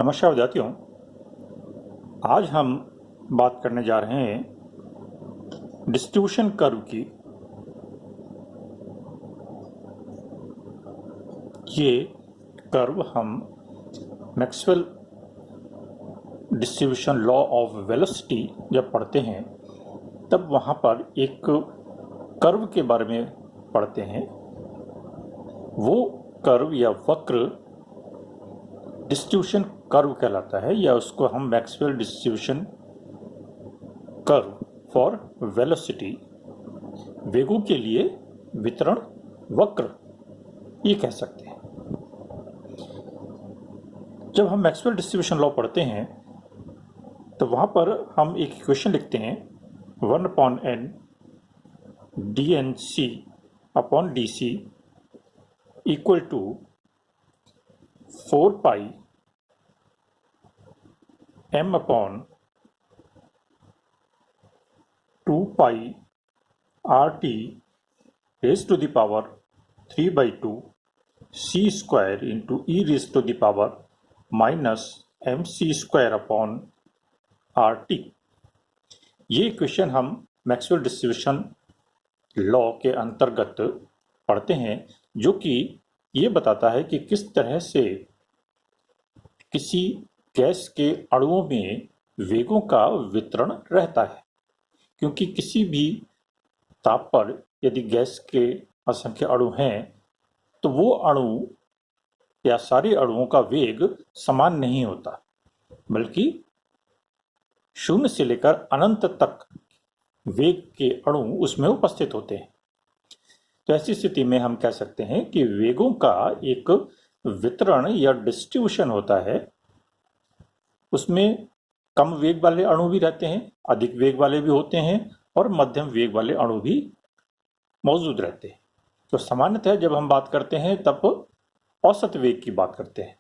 नमस्कार विद्यार्थियों। आज हम बात करने जा रहे हैं डिस्ट्रीब्यूशन कर्व की। ये कर्व हम Maxwell distribution law of velocity जब पढ़ते हैं तब वहाँ पर एक कर्व के बारे में पढ़ते हैं। वो कर्व या वक्र डिस्ट्रीब्यूशन कर्व कहलाता है, या उसको हम Maxwell distribution curve for velocity, वेगों के लिए वितरण वक्र, ये कह सकते हैं। जब हम मैक्सवेल डिस्ट्रीब्यूशन लॉ पढ़ते हैं तो वहाँ पर हम एक इक्वेशन लिखते हैं 1/n dnc upon dc equal to 4 pi m upon 2 pi RT raise to the power 3/2 c square into e raise to the power minus mc square upon RT। ये इक्वेशन हम मैक्सवेल डिस्ट्रीब्यूशन लॉ के अंतर्गत पढ़ते हैं, जो कि ये बताता है कि किस तरह से किसी गैस के अणुओं में वेगों का वितरण रहता है। क्योंकि किसी भी ताप पर यदि गैस के असंख्य अणु हैं तो वो अणु या सारे अणुओं का वेग समान नहीं होता, बल्कि 0 से लेकर अनंत तक वेग के अणु उसमें उपस्थित होते हैं। तो ऐसी स्थिति में हम कह सकते हैं कि वेगों का एक वितरण या डिस्ट्रीब्यूशन होता है। उसमें कम वेग वाले अणु भी रहते हैं, अधिक वेग वाले भी होते हैं, और मध्यम वेग वाले अणु भी मौजूद रहते हैं। तो सामान्यतः जब हम बात करते हैं तब औसत वेग की बात करते हैं,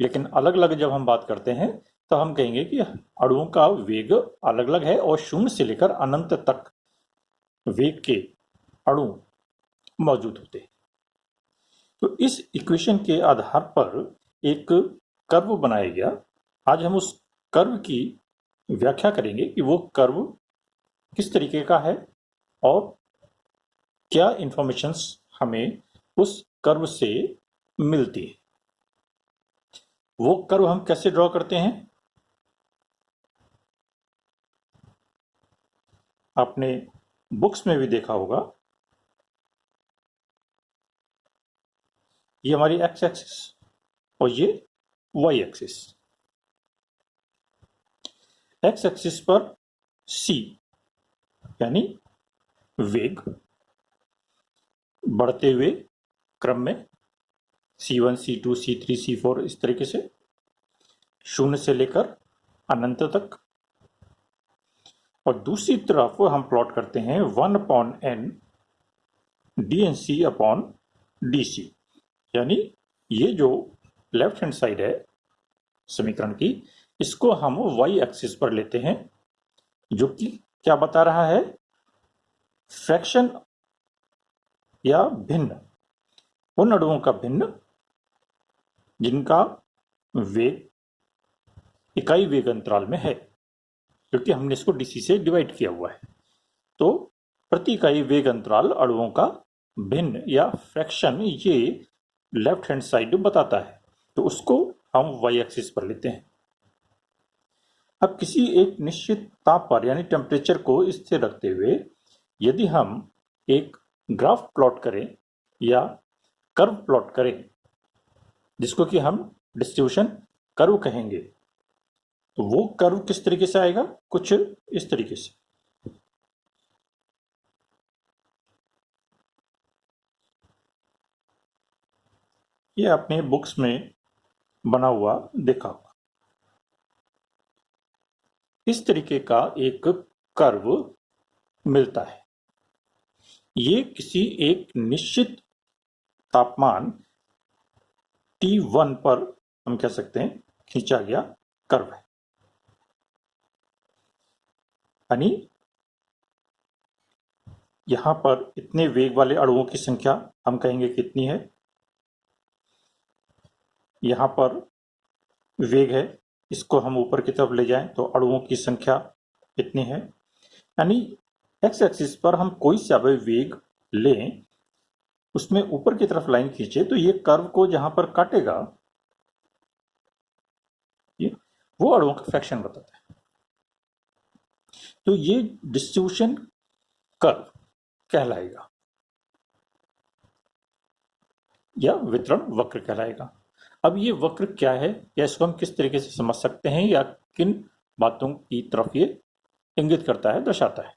लेकिन अलग अलग जब हम बात करते हैं तो हम कहेंगे कि अणुओं का वेग अलग अलग है और 0 से लेकर अनंत तक वेग के अणु मौजूद होते हैं। तो इस इक्वेशन के आधार पर एक कर्व बनाया गया। आज हम उस कर्व की व्याख्या करेंगे कि वो कर्व किस तरीके का है और क्या इंफॉर्मेशंस हमें उस कर्व से मिलती है। वो कर्व हम कैसे ड्रॉ करते हैं? आपने बुक्स में भी देखा होगा। ये हमारी एक्स एक्सिस और ये वाई एक्सिस। एक्स एक्सिस पर c यानी वेग बढ़ते हुए क्रम में c1 c2 c3 c4 इस तरीके से 0 से लेकर अनंत तक। और दूसरी तरफ हम प्लॉट करते हैं 1/n dnc अपॉन dc, यानी ये जो लेफ्ट हैंड साइड है समीकरण की, इसको हम वाई एक्सिस पर लेते हैं, जो कि क्या बता रहा है? फ्रैक्शन या भिन्न, उन अणुओं का भिन्न जिनका वेग इकाई वेग अंतराल में है, क्योंकि हमने इसको डीसी से डिवाइड किया हुआ है। तो प्रति इकाई वेग अंतराल अणुओं का भिन्न या फ्रैक्शन ये लेफ्ट हैंड साइड बताता है, तो उसको हम वाई एक्सिस पर लेते हैं। अब किसी एक निश्चित ताप पर यानी टेम्परेचर को स्थिर रखते हुए यदि हम एक ग्राफ प्लॉट करें या कर्व प्लॉट करें, जिसको कि हम डिस्ट्रीब्यूशन कर्व कहेंगे, तो वो कर्व किस तरीके से आएगा? कुछ इस तरीके से। ये आपने बुक्स में बना हुआ देखा होगा। इस तरीके का एक कर्व मिलता है। ये किसी एक निश्चित तापमान T1 पर हम कह सकते हैं खींचा गया कर्व है। यानी यहां पर इतने वेग वाले अणुओं की संख्या हम कहेंगे कितनी है। यहां पर वेग है, इसको हम ऊपर की तरफ ले जाएं तो अणुओं की संख्या इतनी है। यानी एक्स एक्सिस पर हम कोई सा भी वेग लें, उसमें ऊपर की तरफ लाइन खींचे तो ये कर्व को जहां पर काटेगा ये वो अणुओं का फ्रैक्शन बताता है। तो ये डिस्ट्रीब्यूशन कर्व कहलाएगा या वितरण वक्र कहलाएगा। अब ये वक्र क्या है या इसको हम किस तरीके से समझ सकते हैं या किन बातों की तरफ ये इंगित करता है, दर्शाता है।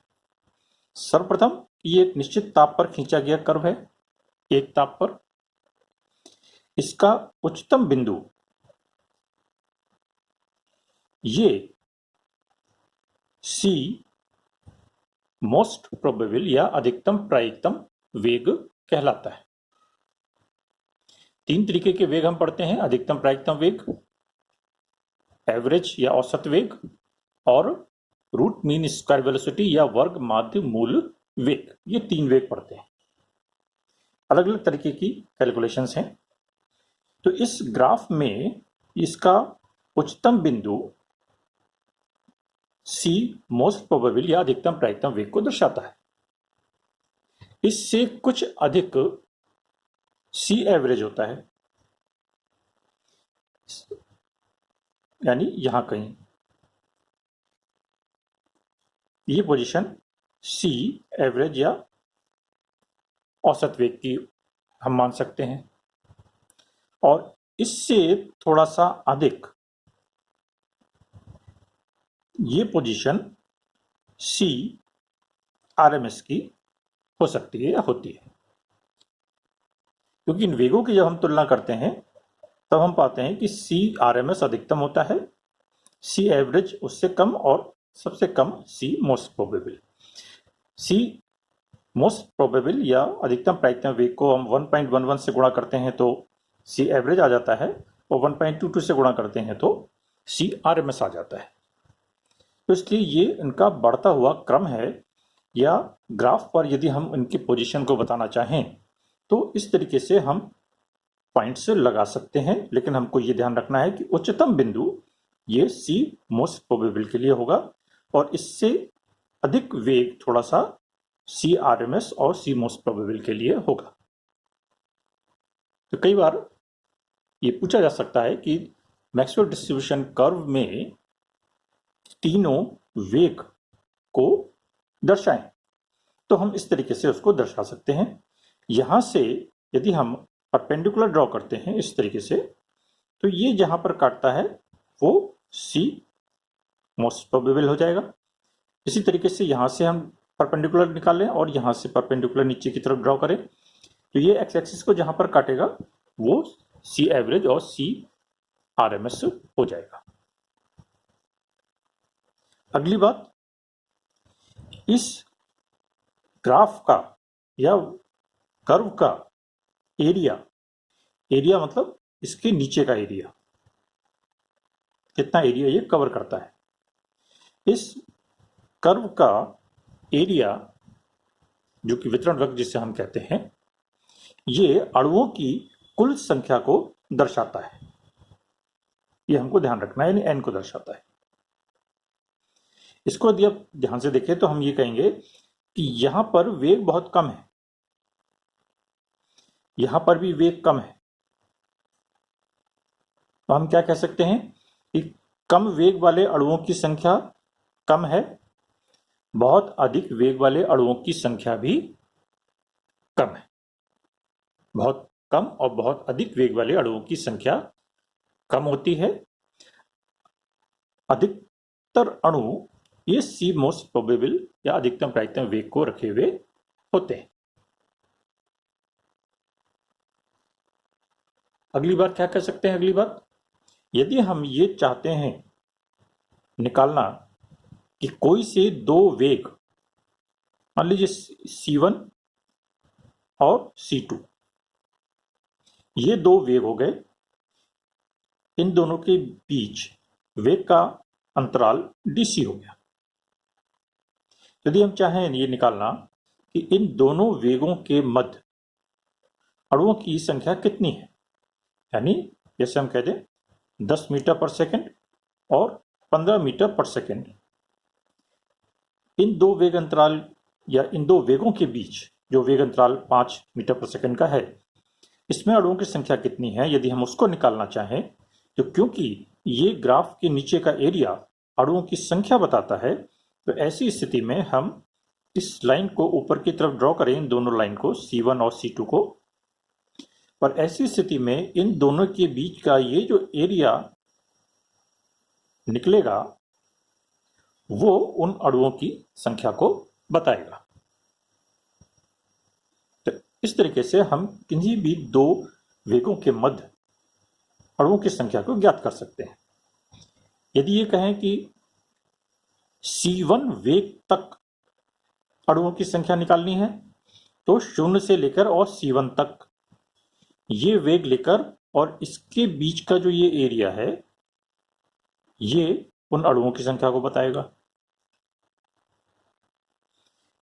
सर्वप्रथम ये एक निश्चित ताप पर खींचा गया कर्व है। एक ताप पर इसका उच्चतम बिंदु ये सी मोस्ट प्रोबेबल या अधिकतम प्रायिकतम वेग कहलाता है। तीन तरीके के वेग हम पढ़ते हैं, अधिकतम प्रायिकतम वेग, एवरेज या औसत वेग और रूट मीन स्क्वायर वेलोसिटी या वर्ग माध्य मूल वेग। ये तीन वेग पढ़ते हैं। अलग अलग तरीके की कैलकुलेशंस हैं। तो इस ग्राफ में इसका उच्चतम बिंदु सी मोस्ट प्रोबेबल या अधिकतम प्रायिकतम वेग को दर्शाता है। इससे कुछ अधिक सी एवरेज होता है, यानी यहां कहीं ये पोजीशन सी एवरेज या औसत वेग की हम मान सकते हैं। और इससे थोड़ा सा अधिक ये पोजीशन सी आरएमएस की हो सकती है या होती है। क्योंकि इन वेगों की जब हम तुलना करते हैं तब हम पाते हैं कि सी आरएमएस अधिकतम होता है, सी एवरेज उससे कम और सबसे कम सी मोस्ट प्रोबेबल। सी मोस्ट प्रोबेबल या अधिकतम प्रायिकतम वेग को हम 1.11 से गुणा करते हैं तो सी एवरेज आ जाता है और 1.22 से गुणा करते हैं तो सी आरएमएस आ जाता है। तो इसलिए ये इनका बढ़ता हुआ क्रम है, या ग्राफ पर यदि हम इनकी पोजीशन को बताना चाहें तो इस तरीके से हम पॉइंट्स लगा सकते हैं। लेकिन हमको ये ध्यान रखना है कि उच्चतम बिंदु ये सी मोस्ट प्रोबेबल के लिए होगा और इससे अधिक वेग थोड़ा सा सी आरएमएस और सी मोस्ट प्रोबेबल के लिए होगा। तो कई बार ये पूछा जा सकता है कि मैक्सवेल डिस्ट्रीब्यूशन कर्व में तीनों वेग को दर्शाएं, तो हम इस तरीके से उसको दर्शा सकते हैं। यहां से यदि हम परपेंडिकुलर ड्रॉ करते हैं इस तरीके से, तो ये जहां पर काटता है वो सी मोस्ट प्रोबेबल हो जाएगा। इसी तरीके से यहां से हम परपेंडिकुलर निकालें और यहां से परपेंडिकुलर नीचे की तरफ ड्रॉ करें, तो ये एक्स एक्सिस को जहां पर काटेगा वो सी एवरेज और सी आरएमएस हो जाएगा। अगली बात, इस ग्राफ का या कर्व का एरिया, एरिया मतलब इसके नीचे का एरिया, कितना एरिया ये कवर करता है। इस कर्व का एरिया जो कि वितरण वक्र जिसे हम कहते हैं, ये अणुओं की कुल संख्या को दर्शाता है। ये हमको ध्यान रखना है, यानी एन को दर्शाता है। इसको यदि आप ध्यान से देखें तो हम ये कहेंगे कि यहां पर वेग बहुत कम है, यहां पर भी वेग कम है। तो हम क्या कह सकते हैं कि कम वेग वाले अणुओं की संख्या कम है, बहुत अधिक वेग वाले अणुओं की संख्या भी कम है। बहुत कम और बहुत अधिक वेग वाले अणुओं की संख्या कम होती है। अधिकतर अणु ये सी मोस्ट प्रोबेबल या अधिकतम प्रायिकतम वेग को रखे हुए होते हैं। अगली बात क्या कह सकते हैं? अगली बात, यदि हम ये चाहते हैं निकालना कि कोई से दो वेग, मान लीजिए C1 और C2, ये दो वेग हो गए, इन दोनों के बीच वेग का अंतराल dc हो गया। यदि हम चाहें ये निकालना कि इन दोनों वेगों के मध्य अणुओं की संख्या कितनी है, यानी जैसे हम कहते हैं 10 मीटर पर सेकंड और 15 मीटर पर सेकंड। इन दो वेग अंतराल या इन दो वेगों के बीच जो वेग अंतराल 5 मीटर पर सेकंड का है, इसमें अणुओं की संख्या कितनी है यदि हम उसको निकालना चाहें, तो क्योंकि ये ग्राफ के नीचे का एरिया अणुओं की संख्या बताता है, तो ऐसी स्थिति में हम इस लाइन को ऊपर की तरफ ड्रॉ करें, इन दोनों लाइन को C1 और C2 को। पर ऐसी स्थिति में इन दोनों के बीच का ये जो एरिया निकलेगा वो उन अणुओं की संख्या को बताएगा। तो इस तरीके से हम किसी भी दो वेगों के मध्य अणुओं की संख्या को ज्ञात कर सकते हैं। यदि ये कहें कि C1 वेग तक अणुओं की संख्या निकालनी है, तो 0 से लेकर और C1 तक ये वेग लेकर और इसके बीच का जो ये एरिया है ये उन अणुओं की संख्या को बताएगा।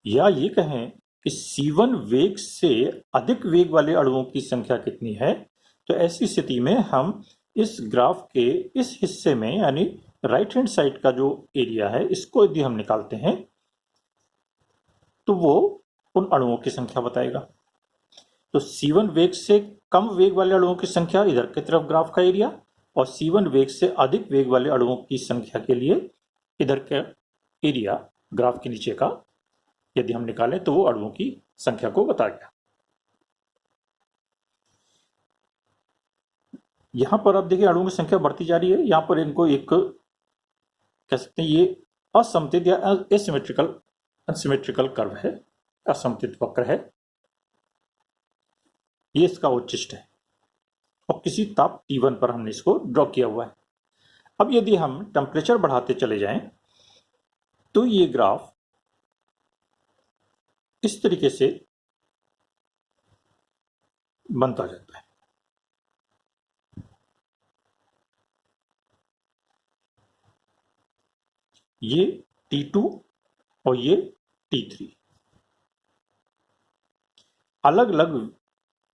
या ये कहें कि C1 वेग से अधिक वेग वाले अणुओं की संख्या कितनी है, तो ऐसी स्थिति में हम इस ग्राफ के इस हिस्से में यानी राइट हैंड साइड का जो एरिया है इसको यदि हम निकालते हैं तो वो उन अणुओं की संख्या बताएगा। तो C1 वेग से कम वेग वाले अणुओं की संख्या इधर की तरफ ग्राफ का एरिया, और C1 वेग से अधिक वेग वाले अणुओं की संख्या के लिए इधर का एरिया ग्राफ के नीचे का यदि हम निकालें तो वो अणुओं की संख्या को बताएगा। यहां पर आप देखिए अणुओं की संख्या बढ़ती जा रही है। यहां पर इनको एक कह सकते हैं ये असममित या अनसिमेट्रिकल कर्व है, असममित वक्र है, ये इसका उच्चिष्ट है और किसी ताप T1 पर हमने इसको ड्रॉ किया हुआ है। अब यदि हम टेम्परेचर बढ़ाते चले जाएं तो ये ग्राफ इस तरीके से बनता जाता है। ये T2 और ये T3 अलग अलग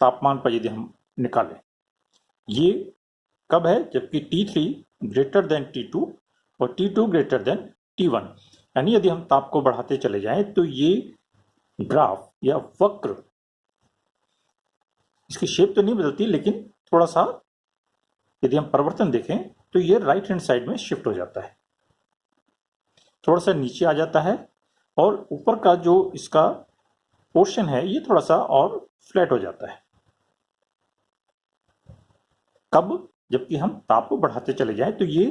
तापमान पर यदि हम निकालें, ये कब है जबकि T3 ग्रेटर देन T2 और T2 ग्रेटर देन T1। यानी यदि हम ताप को बढ़ाते चले जाएं तो ये ग्राफ या वक्र, इसकी शेप तो नहीं बदलती लेकिन थोड़ा सा यदि हम परिवर्तन देखें तो ये राइट हैंड साइड में शिफ्ट हो जाता है, थोड़ा सा नीचे आ जाता है और ऊपर का जो इसका पोर्शन है ये थोड़ा सा और फ्लैट हो जाता है। कब? जबकि हम ताप को बढ़ाते चले जाएं तो ये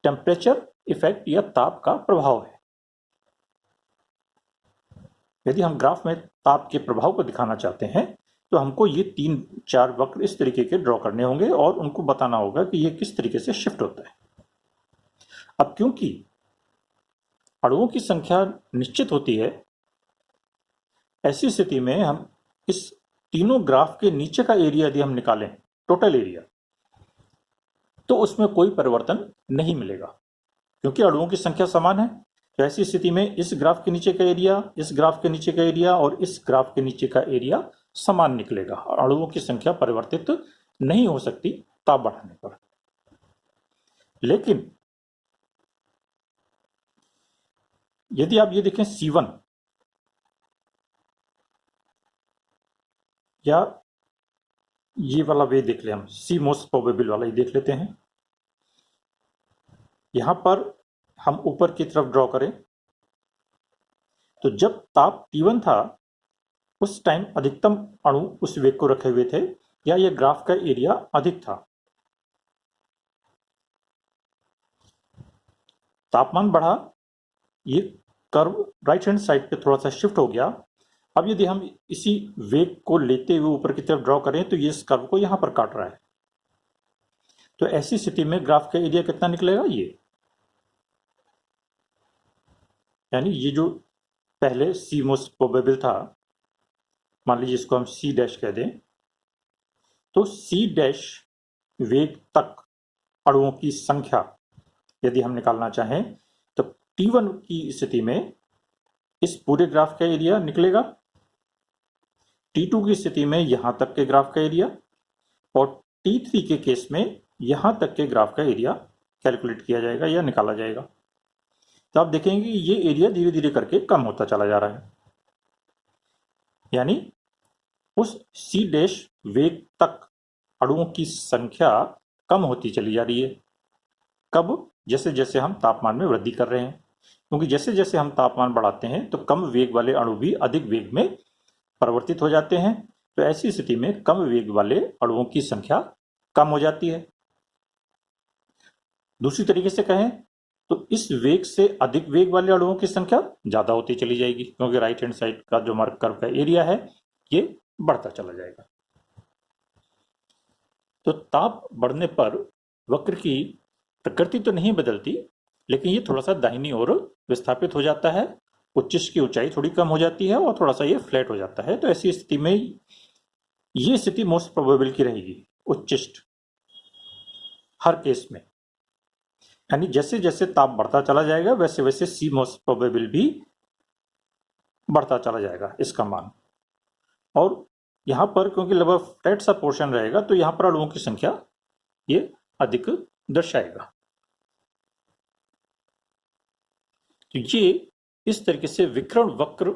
टेम्परेचर इफेक्ट या ताप का प्रभाव है। यदि हम ग्राफ में ताप के प्रभाव को दिखाना चाहते हैं तो हमको ये 3-4 वक्र इस तरीके के ड्रॉ करने होंगे और उनको बताना होगा कि ये किस तरीके से शिफ्ट होता है। अब क्योंकि अणुओं की संख्या निश्चित होती है, ऐसी स्थिति में हम इस तीनों ग्राफ के नीचे का एरिया यदि हम निकालें, टोटल एरिया, तो उसमें कोई परिवर्तन नहीं मिलेगा क्योंकि अणुओं की संख्या समान है। तो ऐसी स्थिति में इस ग्राफ के नीचे का एरिया, इस ग्राफ के नीचे का एरिया और इस ग्राफ के नीचे का एरिया समान निकलेगा और अणुओं की संख्या परिवर्तित नहीं हो सकती ताप बढ़ाने पर। लेकिन यदि आप ये देखें C1 या ये वाला वे देख ले, हम C मोस्ट प्रोबेबल वाला ही देख लेते हैं। यहां पर हम ऊपर की तरफ ड्रॉ करें तो जब ताप T1 था उस टाइम अधिकतम अणु उस वेग को रखे हुए थे या ये ग्राफ का एरिया अधिक था। तापमान बढ़ा, ये कर्व राइट हैंड साइड पे थोड़ा सा शिफ्ट हो गया। अब यदि हम इसी वेग को लेते हुए ऊपर की तरफ ड्रॉ करें तो ये इस कर्व को यहां पर काट रहा है। तो ऐसी स्थिति में ग्राफ का एरिया कितना निकलेगा, ये यानी ये जो पहले C मोस्ट प्रोबेबल था, मान लीजिए इसको हम C डैश कह दें, तो C डैश वेग तक अणुओं की संख्या यदि हम निकालना चाहें तो T1 की स्थिति में इस पूरे ग्राफ का एरिया निकलेगा, T2 की स्थिति में यहां तक के ग्राफ का एरिया और T3 के केस में यहां तक के ग्राफ का एरिया कैलकुलेट किया जाएगा या निकाला जाएगा। तो आप देखेंगे कि ये एरिया धीरे धीरे करके कम होता चला जा रहा है, यानी उस सी डैश वेग तक अणुओं की संख्या कम होती चली जा रही है। कब? जैसे जैसे हम तापमान में वृद्धि कर रहे हैं, क्योंकि जैसे जैसे हम तापमान बढ़ाते हैं तो कम वेग वाले अणु भी अधिक वेग में परिवर्तित हो जाते हैं। तो ऐसी स्थिति में कम वेग वाले अणुओं की संख्या कम हो जाती है। दूसरी तरीके से कहें तो इस वेग से अधिक वेग वाले अणुओं की संख्या ज्यादा होती चली जाएगी, क्योंकि राइट हैंड साइड का जो हमारा कर्व का एरिया है ये बढ़ता चला जाएगा। तो ताप बढ़ने पर वक्र की प्रकृति तो नहीं बदलती, लेकिन ये थोड़ा सा दाहिनी ओर विस्थापित हो जाता है। उच्चिष्ट की ऊंचाई थोड़ी कम हो जाती है और थोड़ा सा ये फ्लैट हो जाता है। तो ऐसी स्थिति में ये स्थिति मोस्ट प्रोबेबल की रहेगी, उच्चिष्ट हर केस में। यानी जैसे जैसे ताप बढ़ता चला जाएगा वैसे वैसे सी मोस्ट प्रोबेबल भी बढ़ता चला जाएगा इसका मान। और यहां पर क्योंकि लगभग फ्लैट सा पोर्शन रहेगा तो यहां पर अणुओं की संख्या ये अधिक दर्शाएगा। तो ये इस तरीके से विकिरण वक्र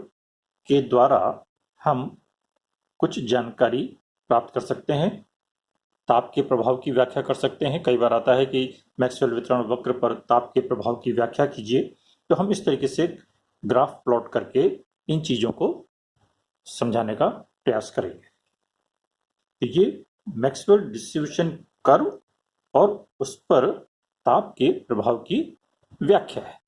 के द्वारा हम कुछ जानकारी प्राप्त कर सकते हैं, ताप के प्रभाव की व्याख्या कर सकते हैं। कई बार आता है कि मैक्सवेल वितरण वक्र पर ताप के प्रभाव की व्याख्या कीजिए, तो हम इस तरीके से ग्राफ प्लॉट करके इन चीजों को समझाने का प्रयास करेंगे। तो ये मैक्सवेल डिस्ट्रीब्यूशन कर्व और उस पर ताप के प्रभाव की व्याख्या है।